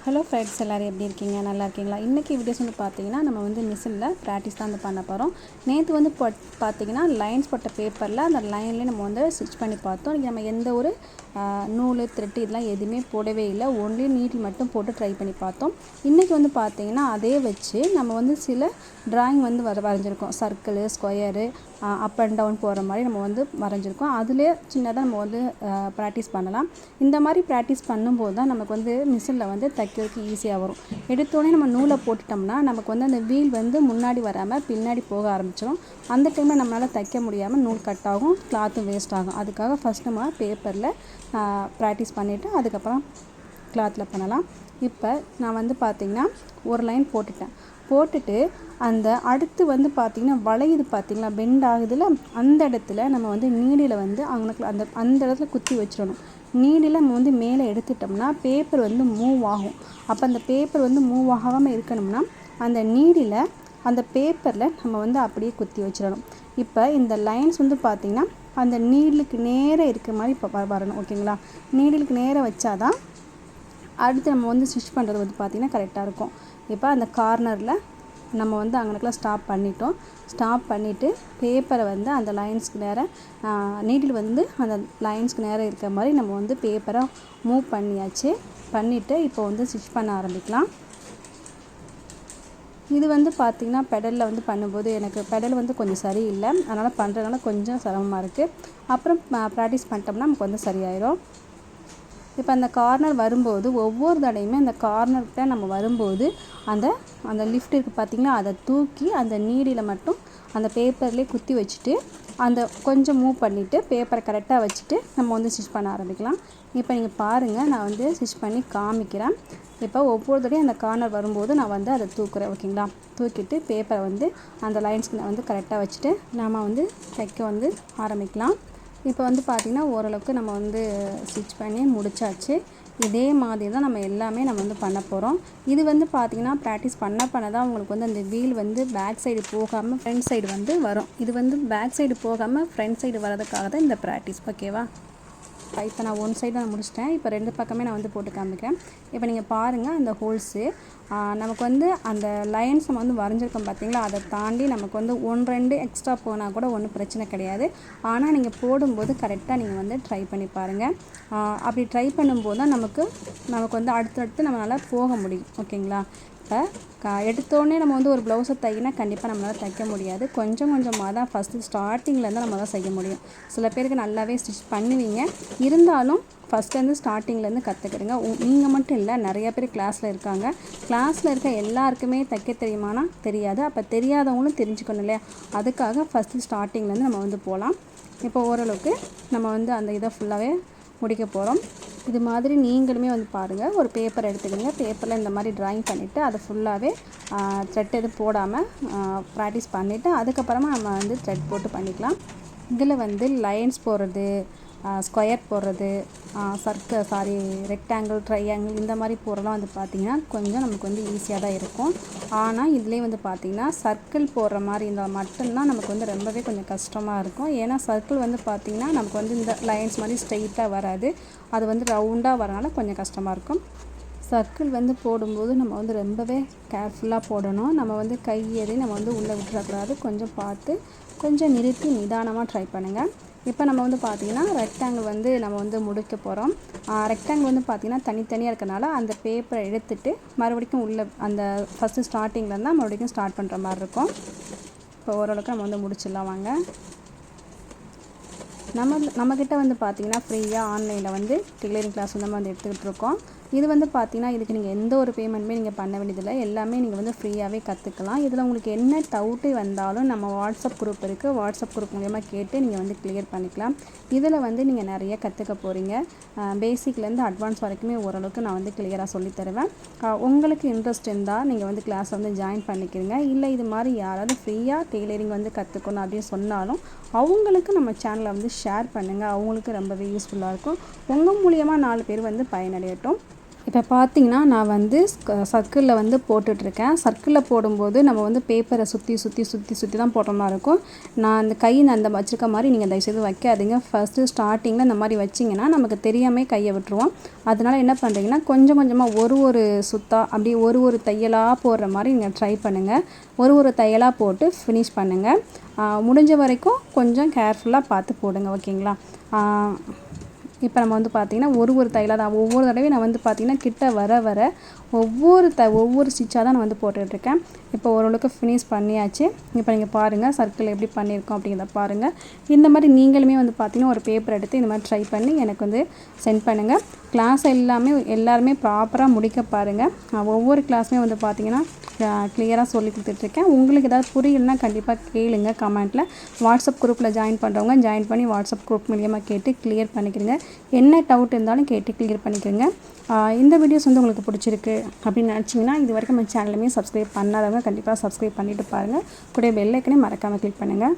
Hello friends, எல்லோரும் எப்படி இருக்கீங்க? நல்லா இருக்கீங்களா? இன்றைக்கி வீடியோஸ் வந்து பார்த்தீங்கன்னா நம்ம வந்து மிஷினில் ப்ராக்டிஸ் தான் வந்து பண்ண போகிறோம். நேற்று வந்து பார்த்தீங்கன்னா லைன்ஸ் போட்ட பேப்பரில் அந்த லைன்லேயே நம்ம வந்து ஸ்டிச் பண்ணி பார்த்தோம். இங்கே நம்ம எந்த ஒரு நூல் த்ரெட்டு இதெல்லாம் எதுவுமே போடவே இல்லை, ஒன்லி நீட்டில் மட்டும் போட்டு ட்ரை பண்ணி பார்த்தோம். இன்றைக்கி வந்து பார்த்திங்கன்னா அதே வச்சு நம்ம வந்து சில ட்ராயிங் வந்து வரைஞ்சிருக்கோம். Circle, square, up and down போகிற மாதிரி நம்ம வந்து வரைஞ்சிருக்கோம். அதிலே சின்னதாக நம்ம வந்து ப்ராக்டிஸ் பண்ணலாம். இந்த மாதிரி ப்ராக்டிஸ் பண்ணும்போது தான் நமக்கு வந்து மிஷினில் வந்து தைக்கிறதுக்கு ஈஸியாக வரும். எடுத்தோடனே நம்ம நூலை போட்டுட்டோம்னா நமக்கு வந்து அந்த வீல் வந்து முன்னாடி வராமல் பின்னாடி போக ஆரம்பிச்சிடும். அந்த டைமில் நம்மளால் தைக்க முடியாமல் நூல் கட் ஆகும், கிளாத்தும் வேஸ்ட் ஆகும். அதுக்காக ஃபஸ்ட் நம்ம பேப்பரில் ப்ராக்டிஸ் பண்ணிவிட்டு அதுக்கப்புறம் கிளாத்தில் பண்ணலாம். இப்போ நான் வந்து பார்த்திங்கன்னா ஒரு லைன் போட்டுட்டு அந்த அடுத்து வந்து பார்த்திங்கன்னா வளையுது பார்த்திங்களா, பெண்ட் ஆகுதுல, அந்த இடத்துல நம்ம வந்து நீடியில் வந்து அவங்களுக்கு அந்த இடத்துல குத்தி வச்சிடணும். நீடியில் நம்ம வந்து மேலே எடுத்துட்டோம்னா பேப்பர் வந்து மூவ் ஆகும். அப்போ அந்த பேப்பர் வந்து மூவ் ஆகாமல் இருக்கணும்னா அந்த நீடியில் அந்த பேப்பரில் நம்ம வந்து அப்படியே குத்தி வச்சிடணும். இப்போ இந்த லைன்ஸ் வந்து பார்த்திங்கன்னா அந்த நீடிலுக்கு நேராக இருக்கிற மாதிரி இப்போ வரணும். ஓகேங்களா? நீடிலுக்கு நேராக வச்சாதான் அடுத்து நம்ம வந்து ஸ்டிச் பண்ணுறது வந்து பார்த்திங்கன்னா கரெக்டாக இருக்கும். இப்போ அந்த கார்னரில் நம்ம வந்து அங்கனக்குலாம் ஸ்டாப் பண்ணிவிட்டு பேப்பரை வந்து அந்த லைன்ஸ்க்கு நேராக நீடில் வந்து அந்த லைன்ஸ்க்கு நேராக இருக்கிற மாதிரி நம்ம வந்து பேப்பரை மூவ் பண்ணிவிட்டு இப்போ வந்து ஸ்டிச் பண்ண ஆரம்பிக்கலாம். இது வந்து பார்த்திங்கன்னா பெடலில் வந்து பண்ணும்போது எனக்கு பெடல் வந்து கொஞ்சம் சரியில்லை, அதனால் பண்ணுறதுனால கொஞ்சம் சிரமமாக இருக்குது. அப்புறம் ப்ராக்டிஸ் பண்ணிட்டோம்னா நமக்கு வந்து சரியாயிடும். இப்போ அந்த கார்னர் வரும்போது ஒவ்வொரு தடையுமே அந்த கார்னர்கிட்ட நம்ம வரும்போது அந்த லிஃப்ட் இருக்குது பார்த்திங்கன்னா, அதை தூக்கி அந்த நீடியில் மட்டும் அந்த பேப்பர்லேயே குத்தி வச்சுட்டு அந்த கொஞ்சம் மூவ் பண்ணிவிட்டு பேப்பரை கரெக்டாக வச்சுட்டு நம்ம வந்து ஸ்டிச் பண்ண ஆரம்பிக்கலாம். இப்போ நீங்கள் பாருங்கள், நான் வந்து ஸ்டிச் பண்ணி காமிக்கிறேன். இப்போ ஒவ்வொரு தடையும் அந்த கார்னர் வரும்போது நான் வந்து அதை தூக்குறேன். ஓகேங்களா? தூக்கிட்டு பேப்பரை வந்து அந்த லைன்ஸ்க்கு வந்து கரெக்டாக வச்சுட்டு நம்ம வந்து தைக்க வந்து ஆரம்பிக்கலாம். இப்போ வந்து பார்த்திங்கன்னா ஓரளவுக்கு நம்ம வந்து ஸ்டிச் பண்ணி முடிச்சாச்சு. இதே மாதிரி தான் நம்ம எல்லாமே நம்ம வந்து பண்ண போகிறோம். இது வந்து பார்த்திங்கன்னா ப்ராக்டிஸ் பண்ண தான் உங்களுக்கு வந்து அந்த வீல் வந்து பேக் சைடு போகாமல் ஃப்ரண்ட் சைடு வந்து வரும். இது வந்து பேக் சைடு போகாமல் ஃப்ரண்ட் சைடு வரதுக்காக தான் இந்த ப்ராக்டிஸ். ஓகேவா? இப்போ நான் ஒன் சைடு நான் முடிச்சிட்டேன். இப்போ ரெண்டு பக்கமே நான் வந்து போட்டு காமிக்கிறேன். இப்போ நீங்கள் பாருங்கள், அந்த ஹோல்ஸு நமக்கு வந்து அந்த லைன்ஸ் நம்ம வந்து வரைஞ்சிருக்கோம் பார்த்திங்களா, அதை தாண்டி நமக்கு வந்து 1-2 எக்ஸ்ட்ரா போனால் கூட ஒன்றும் பிரச்சனை கிடையாது. ஆனால் நீங்கள் போடும்போது கரெக்டாக நீங்கள் வந்து ட்ரை பண்ணி பாருங்கள். அப்படி ட்ரை பண்ணும்போது தான் நமக்கு வந்து அடுத்தடுத்து நம்மளால் போக முடியும். ஓகேங்களா? இப்போ எடுத்தோடனே நம்ம வந்து ஒரு ப்ளவுஸை தைக்கினா கண்டிப்பாக நம்மளால் தைக்க முடியாது. கொஞ்சம் கொஞ்சமாக தான் ஃபஸ்ட்டு ஸ்டார்டிங்லேருந்து நம்ம தான் செய்ய முடியும். சில பேருக்கு நல்லாவே ஸ்டிச் பண்ணுவீங்க, இருந்தாலும் ஃபஸ்ட்லேருந்து ஸ்டார்டிங்லேருந்து கற்றுக்கிறீங்க. நீங்கள் மட்டும் இல்லை, நிறைய பேர் கிளாஸில் இருக்காங்க. கிளாஸில் இருக்க எல்லாருக்குமே தைக்க தெரியுமானா தெரியாது. அப்போ தெரியாதவங்களும் தெரிஞ்சுக்கணும் இல்லையா? அதுக்காக ஃபஸ்ட்டு ஸ்டார்டிங்லேருந்து நம்ம வந்து போகலாம். இப்போ ஓரளவுக்கு நம்ம வந்து அந்த இதை ஃபுல்லாகவே முடிக்க போகிறோம். இது மாதிரி நீங்களுமே வந்து பாருங்கள். ஒரு பேப்பர் எடுத்துக்கிங்க, பேப்பரில் இந்த மாதிரி ட்ராயிங் பண்ணிவிட்டு அதை ஃபுல்லாகவே த்ரெட் எதுவும் போடாமல் ப்ராக்டிஸ் பண்ணிவிட்டு அதுக்கப்புறமா நம்ம வந்து த்ரெட் போட்டு பண்ணிக்கலாம். இதில் வந்து லைன்ஸ் போடுறது, ஸ்கொயர் போடுறது, ரெக்டாங்கிள், ட்ரையாங்கிள் இந்த மாதிரி போடுறலாம் வந்து பார்த்திங்கன்னா கொஞ்சம் நமக்கு வந்து ஈஸியாக தான் இருக்கும். ஆனால் இதுலேயே வந்து பார்த்திங்கன்னா சர்க்கிள் போடுற மாதிரி இருந்தால் மட்டும்தான் நமக்கு வந்து ரொம்பவே கொஞ்சம் கஷ்டமாக இருக்கும். ஏன்னா சர்க்கிள் வந்து பார்த்திங்கன்னா நமக்கு வந்து இந்த லைன்ஸ் மாதிரி ஸ்ட்ரெயிட்டாக வராது, அது வந்து ரவுண்டாக வரனால கொஞ்சம் கஷ்டமாக இருக்கும். சர்க்கிள் வந்து போடும்போது நம்ம வந்து ரொம்பவே கேர்ஃபுல்லாக போடணும். நம்ம வந்து கையேறி நம்ம வந்து உள்ளே விட்டுறக்கூடாது. கொஞ்சம் பார்த்து கொஞ்சம் நிறுத்தி நிதானமாக ட்ரை பண்ணுங்கள். இப்போ நம்ம வந்து பார்த்திங்கன்னா ரெக்டாங்கிள் வந்து நம்ம வந்து முடிக்க போகிறோம். ரெக்டாங்கிள் வந்து பார்த்திங்கன்னா தனித்தனியாக இருக்கனால அந்த பேப்பரை எடுத்துகிட்டு மறுபடியும் உள்ளே அந்த ஃபஸ்ட்டு ஸ்டார்டிங்கில் தான் மறுபடியும் ஸ்டார்ட் பண்ணுற மாதிரி இருக்கும். இப்போ ஓரளவுக்கு நம்ம வந்து முடிச்சிடலாம் வாங்க. நம்மக்கிட்ட வந்து பார்த்திங்கன்னா ஃப்ரீயாக ஆன்லைனில் வந்து டெய்லரிங் கிளாஸ் வந்து நம்ம வந்து எடுத்துக்கிட்டு இருக்கோம். இது வந்து பார்த்திங்கன்னா இதுக்கு நீங்கள் எந்த ஒரு பேமெண்ட்டுமே நீங்கள் பண்ண வேண்டியதில்லை. எல்லாமே நீங்கள் வந்து ஃப்ரீயாகவே கற்றுக்கலாம். இதில் உங்களுக்கு என்ன டவுட்டு வந்தாலும் நம்ம வாட்ஸ்அப் குரூப் இருக்குது, வாட்ஸ்அப் குரூப் மூலமா கேட்டு நீங்கள் வந்து கிளியர் பண்ணிக்கலாம். இதில் வந்து நீங்கள் நிறைய கற்றுக்க போகிறீங்க. பேசிக்லேருந்து அட்வான்ஸ் வரைக்குமே ஓரளவுக்கு நான் வந்து கிளியராக சொல்லித்தருவேன். உங்களுக்கு இன்ட்ரெஸ்ட் இருந்தால் நீங்கள் வந்து கிளாஸ் வந்து ஜாயின் பண்ணிக்கிறீங்க. இல்லை இது மாதிரி யாராவது ஃப்ரீயாக டெய்லரிங் வந்து கற்றுக்கணும் அப்படின்னு சொன்னாலும் அவங்களுக்கு நம்ம சேனலை வந்து ஷேர் பண்ணுங்கள். அவங்களுக்கு ரொம்பவே யூஸ்ஃபுல்லாக இருக்கும். உங்கள் மூலியமாக 4 பேர் வந்து பயனடையட்டும். இப்போ பார்த்தீங்கன்னா நான் வந்து சர்க்கிளில் வந்து போட்டுட்ருக்கேன். சர்க்கிளில் போடும்போது நம்ம வந்து பேப்பரை சுற்றி தான் போடுற மாதிரி இருக்கும். நான் அந்த கை அந்த வச்சுருக்க மாதிரி நீங்கள் தயவுசெய்து வைக்காதீங்க. ஃபஸ்ட்டு ஸ்டார்டிங்கில் இந்த மாதிரி வச்சிங்கன்னா நமக்கு தெரியாமல் கையை விட்டுருவோம். அதனால் என்ன பண்ணுறீங்கன்னா கொஞ்சம் கொஞ்சமாக ஒரு சுத்தா அப்படியே ஒரு தையலாக போடுற மாதிரி நீங்கள் ட்ரை பண்ணுங்கள். ஒரு தையலாக போட்டு ஃபினிஷ் பண்ணுங்கள். முடிஞ்ச வரைக்கும் கொஞ்சம் கேர்ஃபுல்லாக பார்த்து போடுங்க. ஓகேங்களா? இப்போ நம்ம வந்து பார்த்திங்கன்னா ஒரு தையலாக தான் ஒவ்வொரு தடவையும் நான் வந்து பார்த்திங்கன்னா கிட்ட வர ஒவ்வொரு ஸ்டிச்சாக தான் நான் வந்து போட்டுட்ருக்கேன். இப்போ ஓரளவுக்கு ஃபினிஷ் பண்ணியாச்சு. இப்போ நீங்கள் பாருங்கள் சர்க்கிள் எப்படி பண்ணியிருக்கோம் அப்படிங்கிறத பாருங்கள். இந்த மாதிரி நீங்களுமே வந்து பார்த்திங்கன்னா ஒரு பேப்பர் எடுத்து இந்த மாதிரி ட்ரை பண்ணி எனக்கு வந்து சென்ட் பண்ணுங்கள். கிளாஸ் எல்லாருமே ப்ராப்பராக முடிக்க பாருங்கள். ஒவ்வொரு கிளாஸுமே வந்து பார்த்திங்கன்னா கிளியராக சொல்லி கொடுத்துட்ருக்கேன். உங்களுக்கு ஏதாவது புரியலைன்னா கண்டிப்பாக கேளுங்க கமெண்ட்டில். வாட்ஸ்அப் குரூப்பில் ஜாயின் பண்ணுறவங்க ஜாயின் பண்ணி வாட்ஸ்அப் குரூப் மூலியமாக கேட்டு கிளியர் பண்ணிக்கிறங்க. என்ன டவுட் இருந்தாலும் கேட்டு கிளியர் பண்ணிக்கிறங்க. இந்த வீடியோஸ் வந்து உங்களுக்கு பிடிச்சிருக்கு அப்படின்னு நினச்சிங்கன்னா இது வரைக்கும் நம்ம சேனலுமே சப்ஸ்கிரைப் பண்ணாதவங்க கண்டிப்பாக சப்ஸ்கிரைப் பண்ணிவிட்டு பாருங்கள். கூட பெல் ஐக்கனே மறக்காமல் கிளிக் பண்ணுங்கள்.